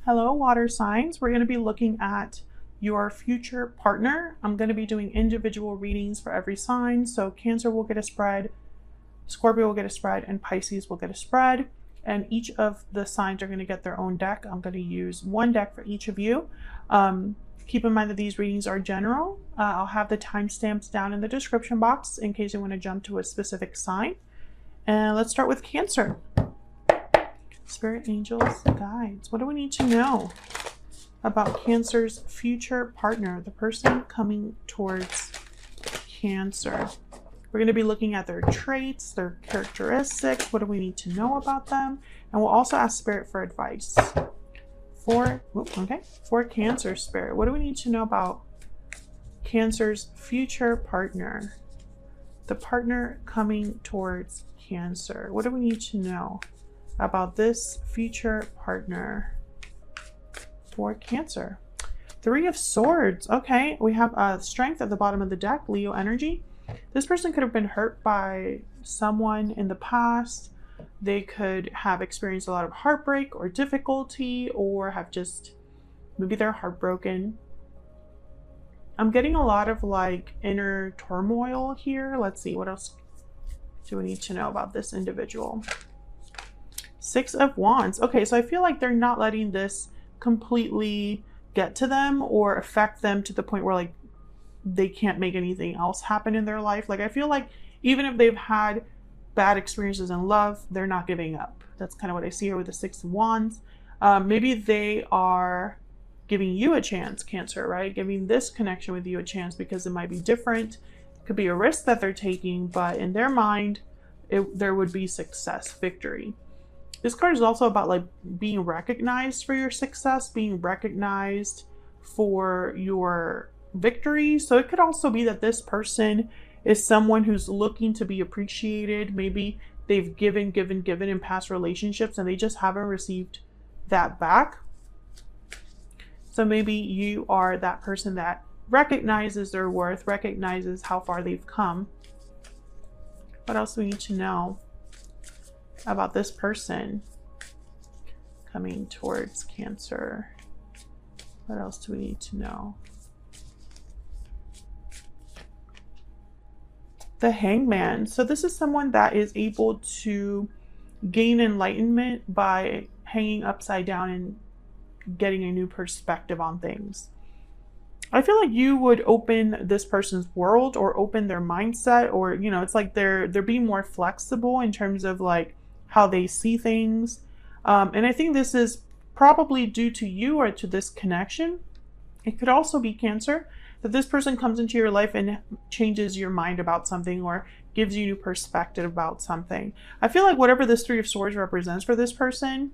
Hello, water signs. We're going to be looking at your future partner. I'm going to be doing individual readings for every sign. So Cancer will get a spread, Scorpio will get a spread, and Pisces will get a spread. And each of the signs are going to get their own deck. I'm going to use one deck for each of you. Keep in mind that these readings are general. I'll have the timestamps down in the description box in case you want to jump to a specific sign. And let's start with Cancer. Spirit, angels, guides. What do we need to know about Cancer's future partner, the person coming towards Cancer? We're going to be looking at their traits, their characteristics. What do we need to know about them? And we'll also ask Spirit for advice. For Cancer, Spirit, what do we need to know about Cancer's future partner? The partner coming towards Cancer. What do we need to know about this future partner for Cancer? Three of Swords. Okay, we have Strength at the bottom of the deck, Leo energy. This person could have been hurt by someone in the past. They could have experienced a lot of heartbreak or difficulty, or have just, maybe they're heartbroken. I'm getting a lot of like inner turmoil here. Let's see, what else do we need to know about this individual? Six of Wands. Okay, so I feel like they're not letting this completely get to them or affect them to the point where like they can't make anything else happen in their life. Like I feel like even if they've had bad experiences in love, they're not giving up. That's kind of what I see here with the Six of Wands. Maybe they are giving you a chance, Cancer, right? Giving this connection with you a chance because it might be different. It could be a risk that they're taking, but in their mind, there would be success, victory. This card is also about like being recognized for your success, being recognized for your victory. So it could also be that this person is someone who's looking to be appreciated. Maybe they've given in past relationships and they just haven't received that back. So maybe you are that person that recognizes their worth, recognizes how far they've come. What else do we need to know about this person coming towards Cancer? What else do we need to know? The Hangman. So this is someone that is able to gain enlightenment by hanging upside down and getting a new perspective on things. I feel like you would open this person's world or open their mindset, or you know, it's like they're being more flexible in terms of like how they see things. And I think this is probably due to you or to this connection. It could also be, Cancer, that this person comes into your life and changes your mind about something or gives you new perspective about something. I feel like whatever this Three of Swords represents for this person,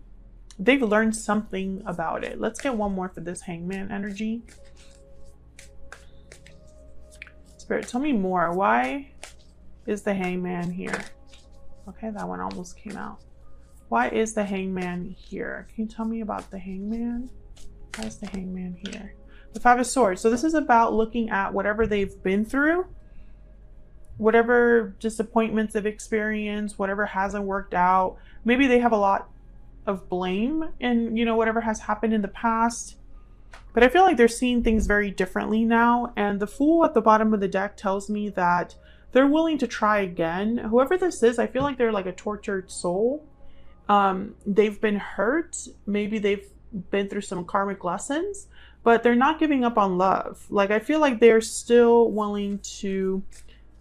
they've learned something about it. Let's get one more for this Hangman energy. Spirit, tell me more. Why is the Hangman here? Okay, that one almost came out. Why is the Hangman here? Can you tell me about the Hangman? Why is the Hangman here? The Five of Swords. So this is about looking at whatever they've been through, whatever disappointments they've experienced, whatever hasn't worked out. Maybe they have a lot of blame in, you know, whatever has happened in the past. But I feel like they're seeing things very differently now. And the Fool at the bottom of the deck tells me that they're willing to try again. Whoever this is, I feel like they're like a tortured soul. They've been hurt. Maybe they've been through some karmic lessons, but they're not giving up on love. Like I feel like they're still willing to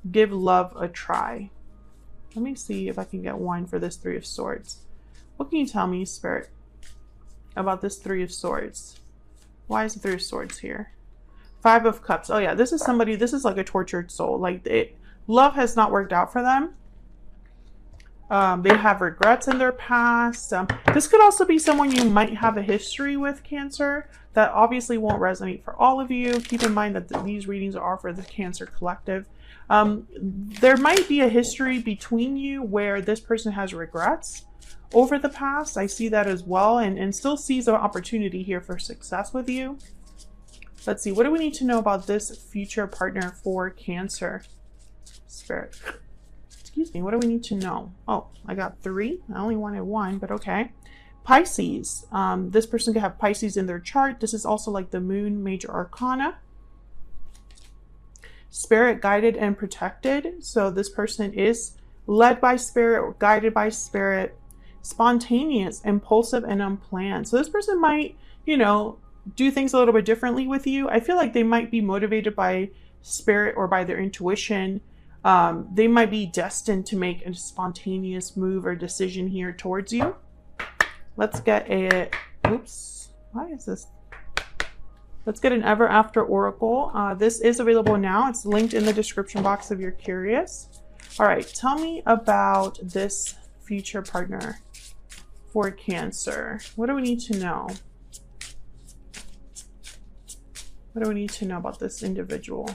give love a try. Let me see if I can get one for this Three of Swords. What can you tell me, Spirit, about this Three of Swords? Why is the Three of Swords here? Five of Cups. Oh yeah, this is somebody, this is like a tortured soul. Like love has not worked out for them. They have regrets in their past. This could also be someone you might have a history with, Cancer. That obviously won't resonate for all of you. Keep in mind that these readings are for the Cancer collective. There might be a history between you where this person has regrets over the past. I see that as well, and still sees an opportunity here for success with you. Let's see, what do we need to know about this future partner for Cancer? Spirit. Excuse me, what do we need to know? Oh, I got three. I only wanted one, but okay. Pisces. This person could have Pisces in their chart. This is also like the moon major arcana. Spirit guided and protected. So this person is led by spirit or guided by spirit. Spontaneous, impulsive, and unplanned. So this person might, you know, do things a little bit differently with you. I feel like they might be motivated by spirit or by their intuition. They might be destined to make a spontaneous move or decision here towards you. Let's get a, oops, why is this? Let's get an Ever After Oracle. This is available now. It's linked in the description box if you're curious. All right, tell me about this future partner for Cancer. What do we need to know? What do we need to know about this individual?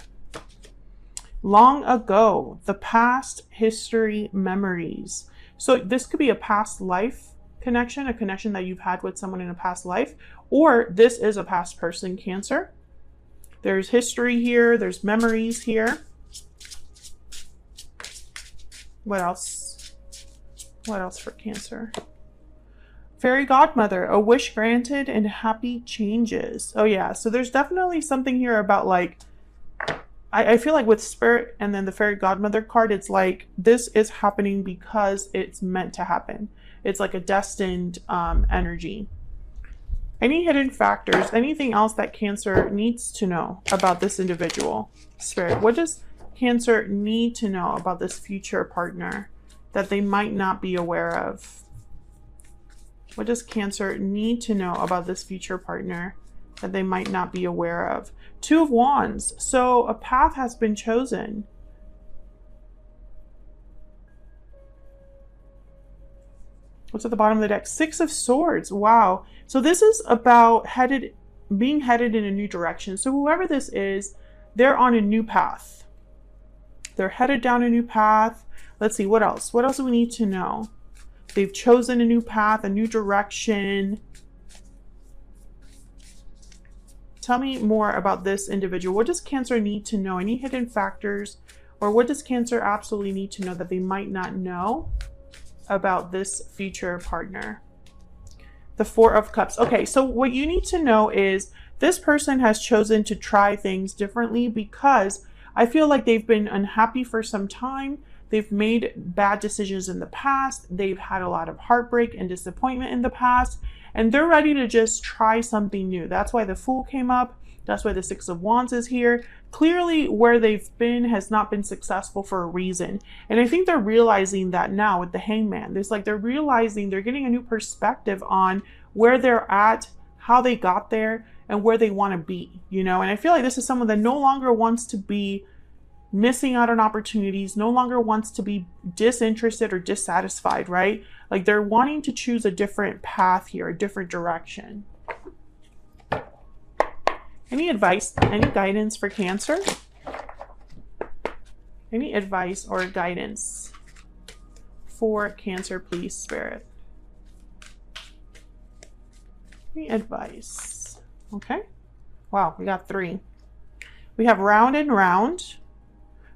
Long ago, the past, history, memories. So this could be a past life connection, a connection that you've had with someone in a past life, or this is a past person, Cancer. There's history here, there's memories here. What else? What else for Cancer? Fairy godmother, a wish granted and happy changes. Oh yeah, so there's definitely something here about like, I feel like with spirit and then the fairy godmother card, it's like this is happening because it's meant to happen. It's like a destined energy. Any hidden factors, anything else that Cancer needs to know about this individual? Spirit, what does Cancer need to know about this future partner that they might not be aware of? What does Cancer need to know about this future partner that they might not be aware of? Two of Wands. So a path has been chosen. What's at the bottom of the deck? Six of Swords. Wow. So this is about being headed in a new direction. So whoever this is, they're on a new path. They're headed down a new path. Let's see, what else? What else do we need to know? They've chosen a new path, a new direction. Tell me more about this individual. What does Cancer need to know? Any hidden factors? Or what does Cancer absolutely need to know that they might not know about this future partner? The Four of Cups. Okay, so what you need to know is this person has chosen to try things differently because I feel like they've been unhappy for some time. They've made bad decisions in the past. They've had a lot of heartbreak and disappointment in the past, and they're ready to just try something new. That's why the Fool came up. That's why the Six of Wands is here. Clearly, where they've been has not been successful for a reason. And I think they're realizing that now with the Hangman. It's like they're realizing they're getting a new perspective on where they're at, how they got there, and where they want to be, you know? And I feel like this is someone that no longer wants to be missing out on opportunities, no longer wants to be disinterested or dissatisfied, right? Like they're wanting to choose a different path here, a different direction. Any advice, any guidance for Cancer? Any advice or guidance for Cancer, please, Spirit? Any advice? Okay. Wow, we got 3. We have Round and Round,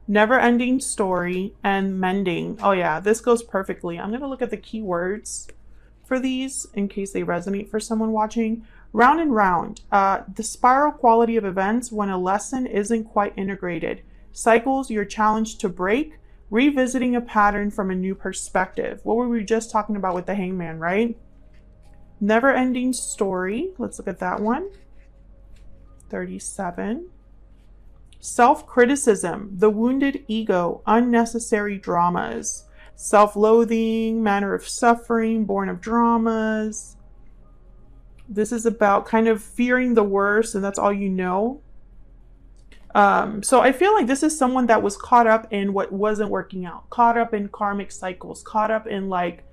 Never Ending Story, and Mending. Oh yeah, this goes perfectly. I'm going to look at the keywords for these in case they resonate for someone watching. Round and Round, the spiral quality of events when a lesson isn't quite integrated. Cycles you're challenged to break, revisiting a pattern from a new perspective. What were we just talking about with the Hangman, right? Never Ending Story, let's look at that one. 37. Self-criticism, the wounded ego, unnecessary dramas. Self-loathing, manner of suffering, born of dramas. This is about kind of fearing the worst, and that's all you know. So I feel like this is someone that was caught up in what wasn't working out, caught up in karmic cycles, caught up in like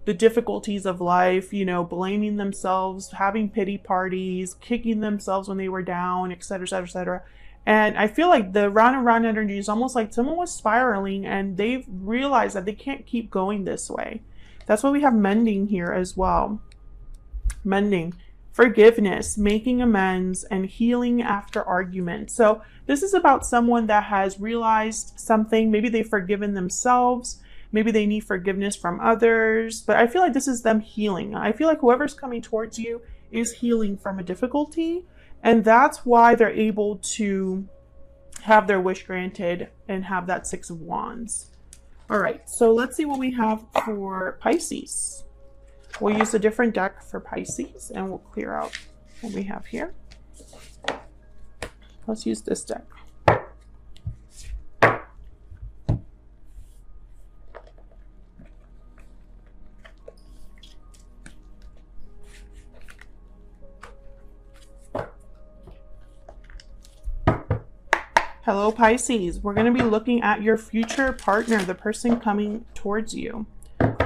the difficulties of life, you know, blaming themselves, having pity parties, kicking themselves when they were down, etc., etc., etc. And I feel like the round and round energy is almost like someone was spiraling and they've realized that they can't keep going this way. That's why we have Mending here as well. Mending, forgiveness, making amends, and healing after argument. So this is about someone that has realized something. Maybe they've forgiven themselves. Maybe they need forgiveness from others, but I feel like this is them healing. I feel like whoever's coming towards you is healing from a difficulty, and that's why they're able to have their wish granted and have that Six of Wands. All right, so let's see what we have for Pisces. We'll use a different deck for Pisces and we'll clear out what we have here. Let's use this deck. Hello, Pisces. We're going to be looking at your future partner, the person coming towards you.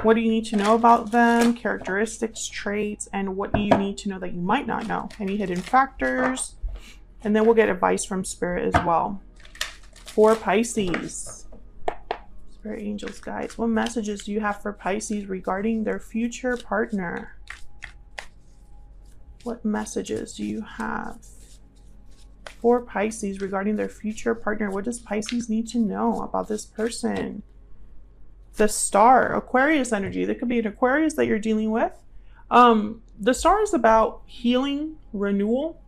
What do you need to know about them? Characteristics, traits, and what do you need to know that you might not know? Any hidden factors? And then we'll get advice from Spirit as well. For Pisces. Spirit, angels, guides. What messages do you have for Pisces regarding their future partner? What messages do you have for Pisces regarding their future partner? What does Pisces need to know about this person? The Star, Aquarius energy. There could be an Aquarius that you're dealing with. The Star is about healing, renewal.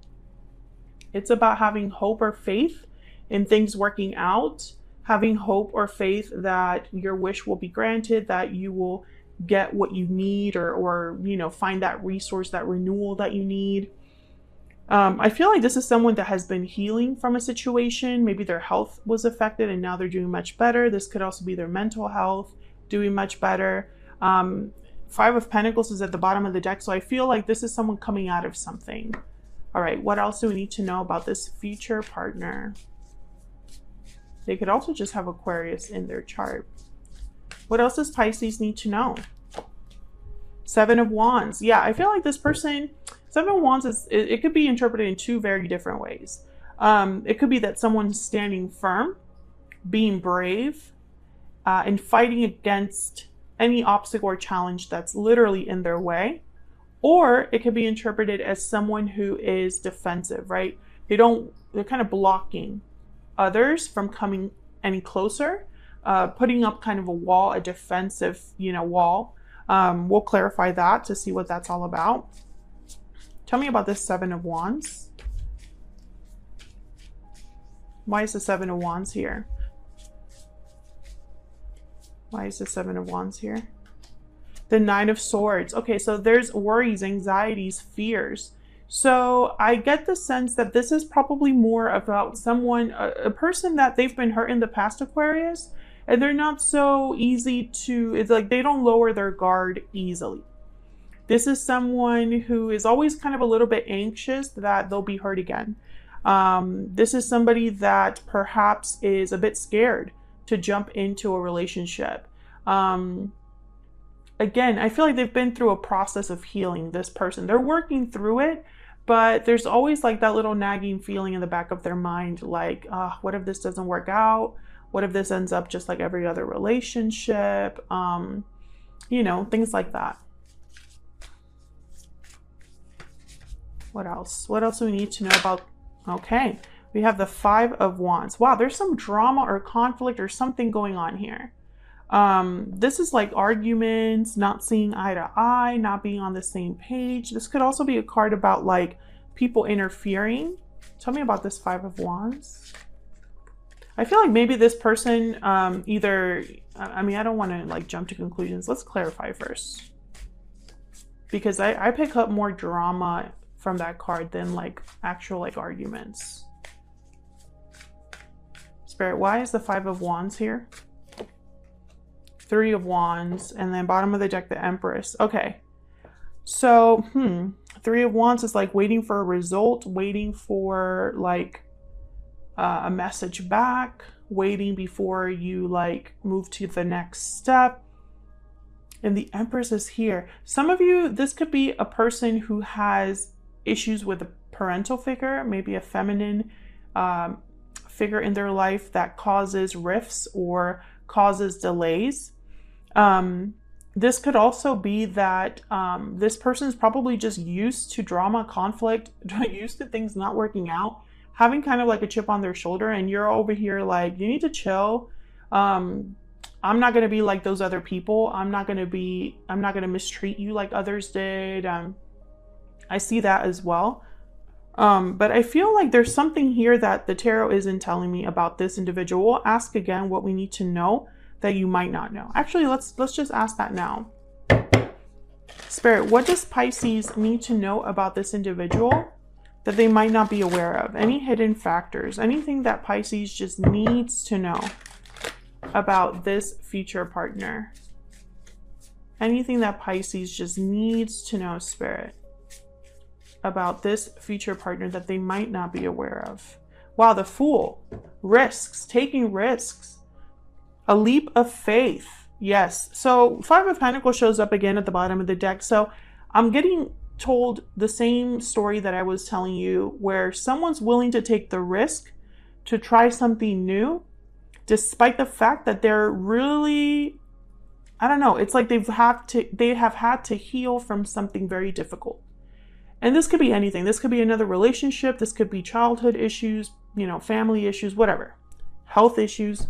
It's about having hope or faith in things working out, having hope or faith that your wish will be granted, that you will get what you need, or you know, find that resource, that renewal that you need. I feel like this is someone that has been healing from a situation. Maybe their health was affected and now they're doing much better. This could also be their mental health doing much better. Five of Pentacles is at the bottom of the deck. So I feel like this is someone coming out of something. All right, what else do we need to know about this future partner? They could also just have Aquarius in their chart. What else does Pisces need to know? Seven of Wands. Yeah, I feel like this person, Seven of Wands, it could be interpreted in two very different ways. It could be that someone's standing firm, being brave, and fighting against any obstacle or challenge that's literally in their way. Or it could be interpreted as someone who is defensive, right? They're kind of blocking others from coming any closer, putting up kind of a wall, a defensive, wall. We'll clarify that to see what that's all about. Tell me about this Seven of Wands. Why is the Seven of Wands here? Why is the Seven of Wands here? The Nine of Swords. Okay, so there's worries, anxieties, fears. So I get the sense that this is probably more about someone, a person that they've been hurt in the past, Aquarius, and they're not so easy to, it's like they don't lower their guard easily. This is someone who is always kind of a little bit anxious that they'll be hurt again. This is somebody that perhaps is a bit scared to jump into a relationship. Again, I feel like they've been through a process of healing, this person. They're working through it, but there's always like that little nagging feeling in the back of their mind, like, what if this doesn't work out? What if this ends up just like every other relationship? Things like that. What else? What else do we need to know about? Okay, we have the Five of Wands. Wow, there's some drama or conflict or something going on here. This is like arguments, not seeing eye to eye, not being on the same page. This could also be a card about like people interfering. Tell me about this Five of Wands. I feel like maybe this person I don't want to like jump to conclusions. Let's clarify first. Because I pick up more drama from that card than like actual like arguments. Spirit, why is the Five of Wands here? Three of Wands, and then bottom of the deck, the Empress. Okay, so Three of Wands is like waiting for a result, waiting for like a message back, waiting before you like move to the next step. And the Empress is here. Some of you, this could be a person who has issues with a parental figure, maybe a feminine figure in their life that causes rifts or causes delays. This could also be that this person is probably just used to drama, conflict, used to things not working out, having kind of like a chip on their shoulder, and you're over here like, you need to chill. I'm not going to be like those other people. I'm not going to mistreat you like others did. I see that as well. But I feel like there's something here that the tarot isn't telling me about this individual. We'll ask again what we need to know that you might not know. Actually, let's just ask that now. Spirit, what does Pisces need to know about this individual that they might not be aware of? Any hidden factors, anything that Pisces just needs to know about this future partner? Anything that Pisces just needs to know, Spirit, about this future partner that they might not be aware of? Wow, the Fool. Risks, taking risks. A leap of faith. Yes. So 5 of Pentacles shows up again at the bottom of the deck. So I'm getting told the same story that I was telling you, where someone's willing to take the risk to try something new, despite the fact that they're really, I don't know, it's like they have had to heal from something very difficult. And this could be anything. This could be another relationship. This could be childhood issues, you know, family issues, whatever, health issues.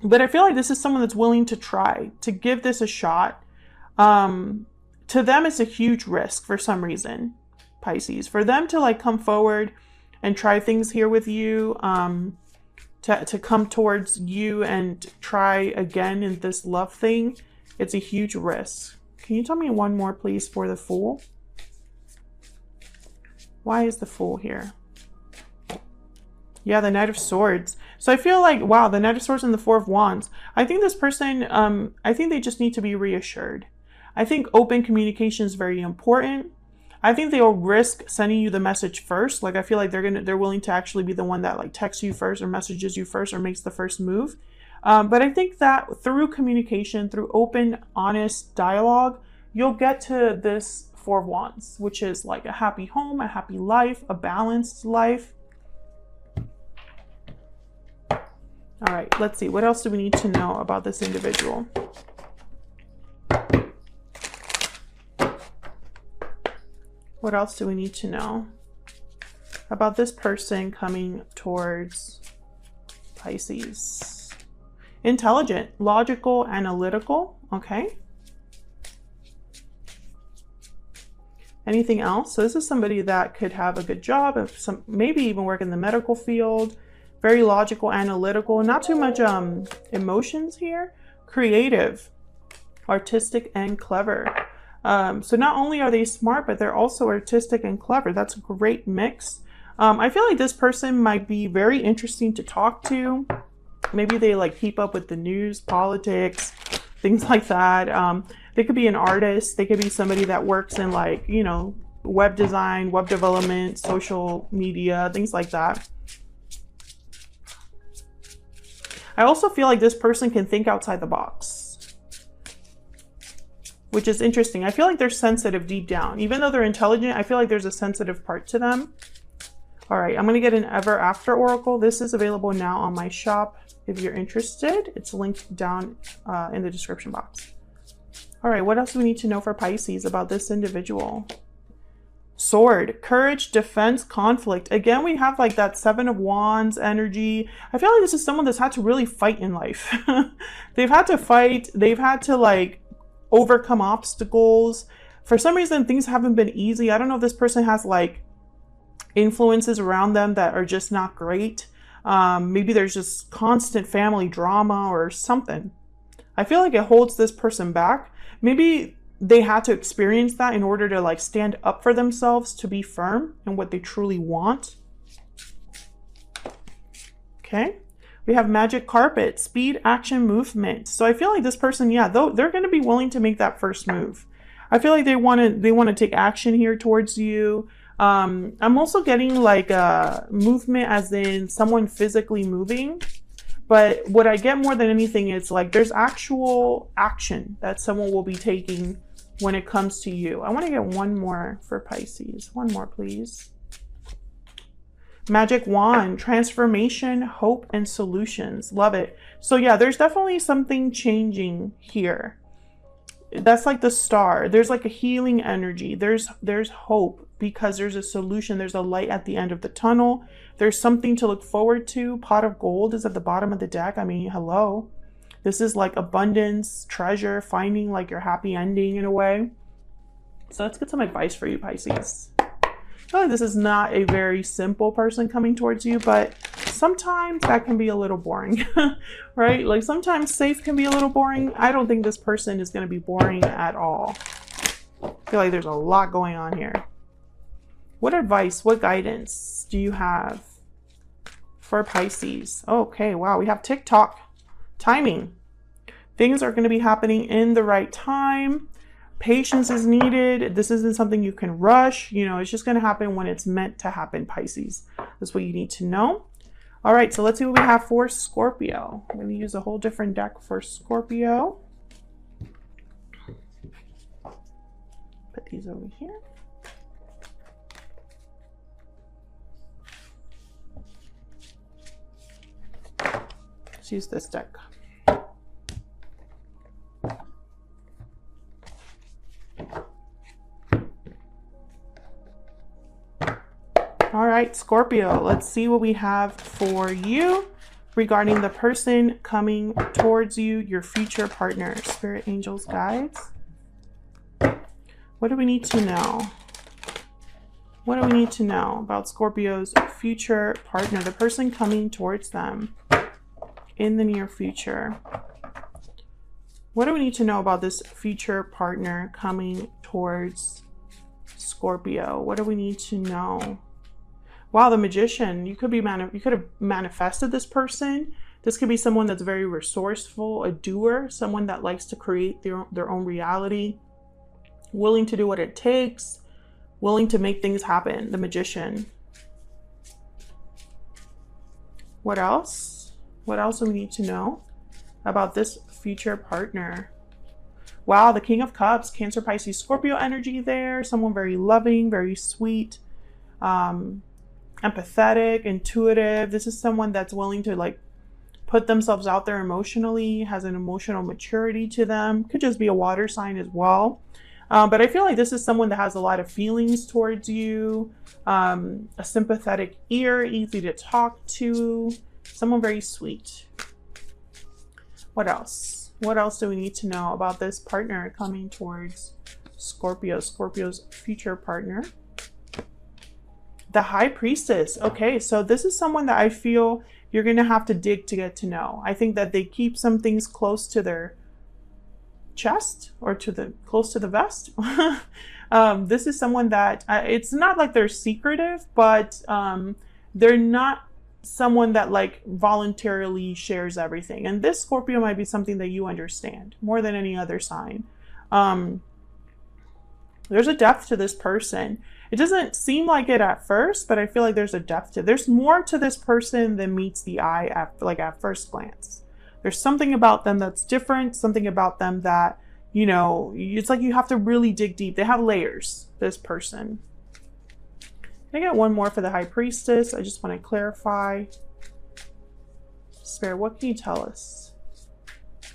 But I feel like this is someone that's willing to try, to give this a shot. To them, it's a huge risk for some reason, Pisces. For them to like come forward and try things here with you, to come towards you and try again in this love thing, it's a huge risk. Can you tell me one more, please, for the Fool? Why is the Fool here? Yeah, the Knight of Swords. So I feel like, wow, the Knight of Swords and the Four of Wands. I think this person, I think they just need to be reassured. I think open communication is very important. I think they'll risk sending you the message first. Like, I feel like they're willing to actually be the one that like texts you first or messages you first or makes the first move. But I think that through communication, through open, honest dialogue, you'll get to this Four of Wands, which is like a happy home, a happy life, a balanced life. All right, let's see. What else do we need to know about this individual? What else do we need to know about this person coming towards Pisces? Intelligent, logical, analytical. Okay. Anything else? So this is somebody that could have a good job, maybe even work in the medical field. Very logical, analytical, not too much emotions here. Creative, artistic, and clever. So not only are they smart, but they're also artistic and clever. That's a great mix. I feel like this person might be very interesting to talk to. Maybe they like keep up with the news, politics, things like that. They could be an artist. They could be somebody that works in like, you know, web design, web development, social media, things like that. I also feel like this person can think outside the box, which is interesting. I feel like they're sensitive deep down. Even though they're intelligent, I feel like there's a sensitive part to them. All right, I'm going to get an Ever After Oracle. This is available now on my shop. If you're interested, it's linked down in the description box. All right, what else do we need to know for Pisces about this individual? Sword, courage, defense, conflict. Again, we have like that Seven of Wands energy. I feel like this is someone that's had to really fight in life. They've had to fight. They've had to like overcome obstacles. For some reason, things haven't been easy. I don't know if this person has like influences around them that are just not great. Maybe there's just constant family drama or something. I feel like it holds this person back. Maybe they had to experience that in order to like stand up for themselves, to be firm in what they truly want. Okay. We have magic carpet, speed, action, movement. So I feel like this person, yeah, though they're going to be willing to make that first move. I feel like they want to take action here towards you. I'm also getting like a movement as in someone physically moving. But what I get more than anything is like there's actual action that someone will be taking when it comes to you. I want to get one more for Pisces. One more, please. Magic wand, transformation, hope, and solutions. Love it. So yeah, there's definitely something changing here. That's like the star. There's like a healing energy. There's hope because there's a solution. There's a light at the end of the tunnel. There's something to look forward to. Pot of gold is at the bottom of the deck. I mean, hello. This is like abundance, treasure, finding like your happy ending in a way. So let's get some advice for you, Pisces. I feel like this is not a very simple person coming towards you, but sometimes that can be a little boring, right? Like sometimes safe can be a little boring. I don't think this person is going to be boring at all. I feel like there's a lot going on here. What advice, what guidance do you have for Pisces? Okay, wow, we have TikTok timing. Things are going to be happening in the right time. Patience is needed. This isn't something you can rush. You know, it's just going to happen when it's meant to happen, Pisces. That's what you need to know. All right, so let's see what we have for Scorpio. I'm going to use a whole different deck for Scorpio. Put these over here. Let's use this deck. All right, Scorpio, let's see what we have for you regarding the person coming towards you, your future partner. Spirit, angels, guides. What do we need to know? What do we need to know about Scorpio's future partner, the person coming towards them in the near future? What do we need to know about this future partner coming towards Scorpio? What do we need to know? Wow, the Magician. You could have manifested this person. This could be someone that's very resourceful, a doer, someone that likes to create their own reality, willing to do what it takes, willing to make things happen. The Magician. What else? What else do we need to know about this future partner? Wow, the King of Cups, Cancer, Pisces, Scorpio energy there. Someone very loving, very sweet, empathetic, intuitive. This is someone that's willing to like put themselves out there emotionally, has an emotional maturity to them. Could just be a water sign as well. But I feel like this is someone that has a lot of feelings towards you, a sympathetic ear, easy to talk to, someone very sweet. What else? What else do we need to know about this partner coming towards Scorpio, Scorpio's future partner? The High Priestess. Okay, so this is someone that I feel you're going to have to dig to get to know. I think that they keep some things close to their chest or close to the vest. This is someone that it's not like they're secretive, but they're not someone that like voluntarily shares everything. And this Scorpio might be something that you understand more than any other sign. There's a depth to this person. It doesn't seem like it at first, but I feel like there's a depth to it. There's more to this person than meets the eye at first glance. There's something about them that's different, something about them that, you know, it's like you have to really dig deep. They have layers, this person. Can I get one more for the High Priestess? I just want to clarify. Spirit, what can you tell us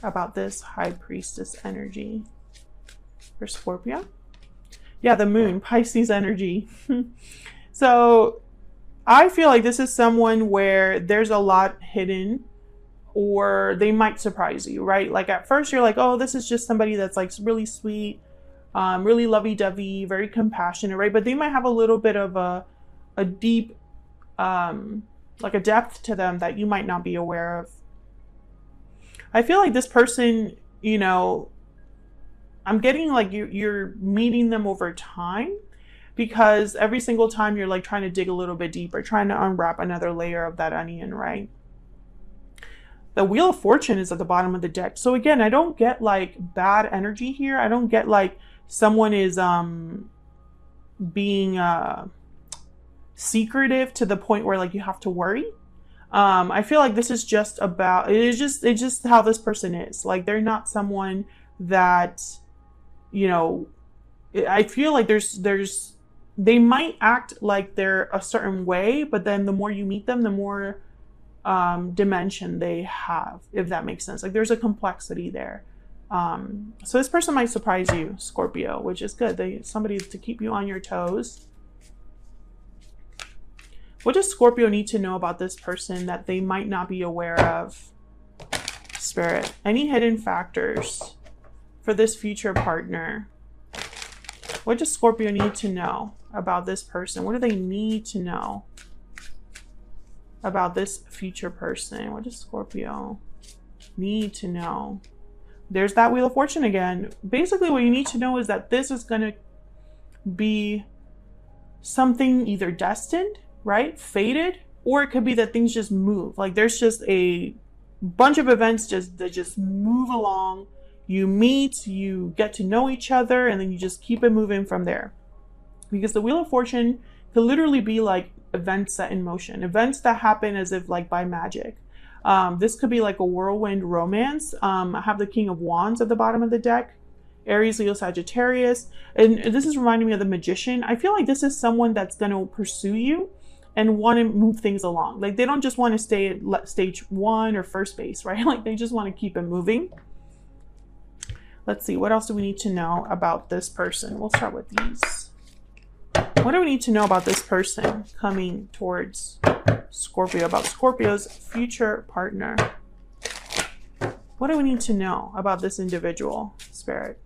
about this High Priestess energy for Scorpio? Yeah, the Moon, Pisces energy. So I feel like this is someone where there's a lot hidden, or they might surprise you, right? Like at first you're like, oh, this is just somebody that's like really sweet, really lovey-dovey, very compassionate, right? But they might have a little bit of a deep, like a depth to them that you might not be aware of. I feel like this person, you know, I'm getting like you're meeting them over time, because every single time you're like trying to dig a little bit deeper, trying to unwrap another layer of that onion, right? The Wheel of Fortune is at the bottom of the deck. So again, I don't get like bad energy here. I don't get like someone is being secretive to the point where like you have to worry. I feel like this is just about, it's just how this person is. Like they're not someone that, you know, I feel like they might act like they're a certain way, but then the more you meet them, the more dimension they have, if that makes sense. Like there's a complexity there. So this person might surprise you, Scorpio, which is good. Somebody to keep you on your toes. What does Scorpio need to know about this person that they might not be aware of? Spirit. Any hidden factors for this future partner? What does Scorpio need to know about this person? What do they need to know about this future person? What does Scorpio need to know? There's that Wheel of Fortune again. Basically, what you need to know is that this is going to be something either destined, right? Fated, or it could be that things just move. Like there's just a bunch of events that just move along. You meet, you get to know each other, and then you just keep it moving from there. Because the Wheel of Fortune could literally be like events set in motion, events that happen as if like by magic. This could be like a whirlwind romance. I have the King of Wands at the bottom of the deck. Aries, Leo, Sagittarius. And this is reminding me of the Magician. I feel like this is someone that's going to pursue you and want to move things along. Like they don't just want to stay at stage 1 or first base, right? Like they just want to keep it moving. Let's see. What else do we need to know about this person? We'll start with these. What do we need to know about this person coming towards Scorpio, about Scorpio's future partner? What do we need to know about this individual, Spirit?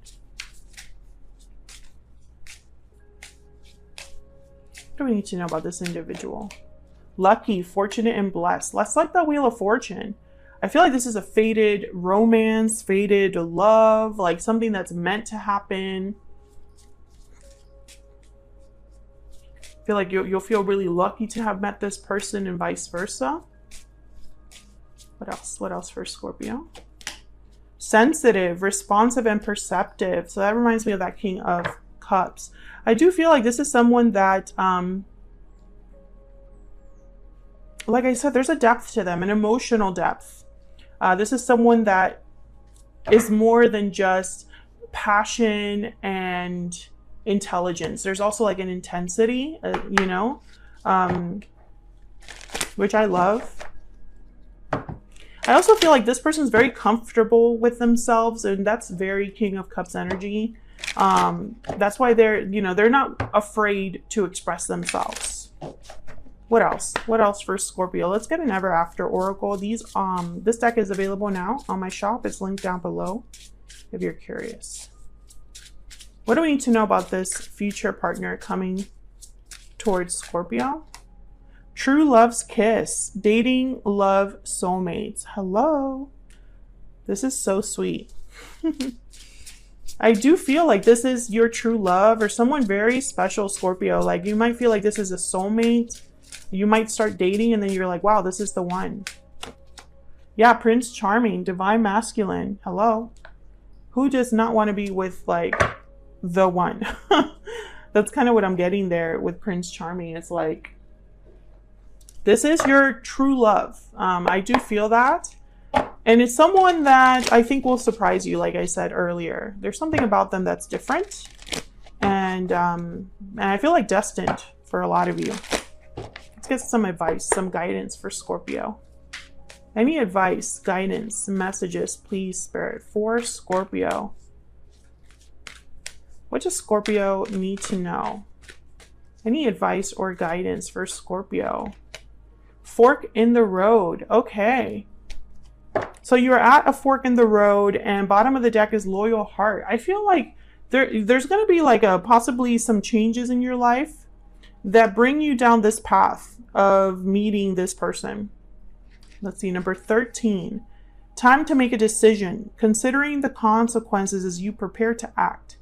What do we need to know about this individual? Lucky, fortunate, and blessed. Let's like that Wheel of Fortune. I feel like this is a fated romance, fated love, like something that's meant to happen. I feel like you'll feel really lucky to have met this person and vice versa. What else? What else for Scorpio? Sensitive, responsive, and perceptive. So that reminds me of that King of Cups. I do feel like this is someone that, like I said, there's a depth to them, an emotional depth. This is someone that is more than just passion and intelligence. There's also like an intensity, you know, which I love. I also feel like this person's very comfortable with themselves, and that's very King of Cups energy. That's why they're, you know, they're not afraid to express themselves. What else? What else for Scorpio? Let's get an Ever After Oracle. This deck is available now on my shop. It's linked down below if you're curious. What do we need to know about this future partner coming towards Scorpio? True love's kiss. Dating, love, soulmates. Hello. This is so sweet. I do feel like this is your true love or someone very special, Scorpio. Like you might feel like this is a soulmate. You might start dating and then you're like, wow, this is the one. Yeah, Prince Charming, divine masculine. Hello. Who does not want to be with like the one? That's kind of what I'm getting there with Prince Charming. It's like, this is your true love. I do feel that. And it's someone that I think will surprise you, like I said earlier. There's something about them that's different. And I feel like destined for a lot of you. Let's get some advice, some guidance for Scorpio. Any advice, guidance, messages, please, Spirit, for Scorpio. What does Scorpio need to know? Any advice or guidance for Scorpio? Fork in the road. Okay. So you're at a fork in the road and bottom of the deck is loyal heart. I feel like there's going to be like possibly some changes in your life that bring you down this path of meeting this person. Let's see, number 13. Time to make a decision, considering the consequences as you prepare to act.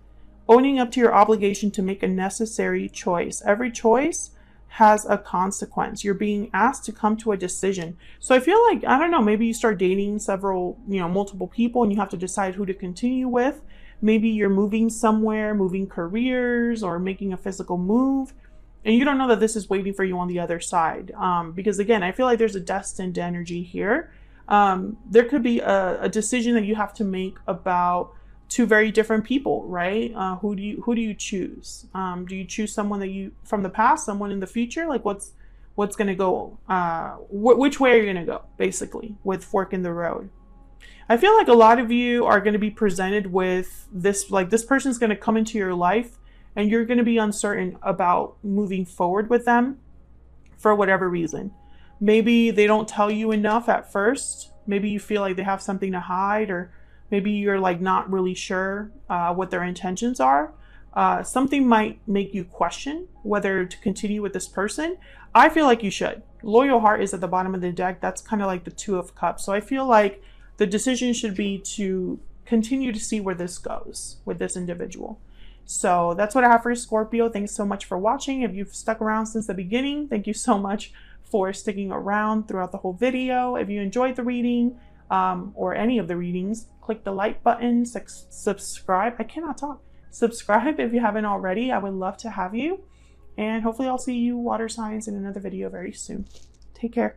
Owning up to your obligation to make a necessary choice. Every choice has a consequence. You're being asked to come to a decision. So I feel like, I don't know, maybe you start dating multiple people and you have to decide who to continue with. Maybe you're moving somewhere, moving careers or making a physical move. And you don't know that this is waiting for you on the other side. Because again, I feel like there's a destined energy here. There could be a decision that you have to make about two very different people, right? Who do you choose? Do you choose someone that from the past, someone in the future? Like what's going to go, which way are you going to go, basically, with fork in the road? I feel like a lot of you are going to be presented with this, like this person's going to come into your life and you're going to be uncertain about moving forward with them for whatever reason. Maybe they don't tell you enough at first. Maybe you feel like they have something to hide, or maybe you're like not really sure what their intentions are. Something might make you question whether to continue with this person. I feel like you should. Loyal heart is at the bottom of the deck. That's kind of like the Two of Cups. So I feel like the decision should be to continue to see where this goes with this individual. So that's what I have for Scorpio. Thanks so much for watching. If you've stuck around since the beginning, thank you so much for sticking around throughout the whole video. If you enjoyed the reading or any of the readings, click the like button, subscribe. I cannot talk. Subscribe if you haven't already. I would love to have you. And hopefully I'll see you water signs in another video very soon. Take care.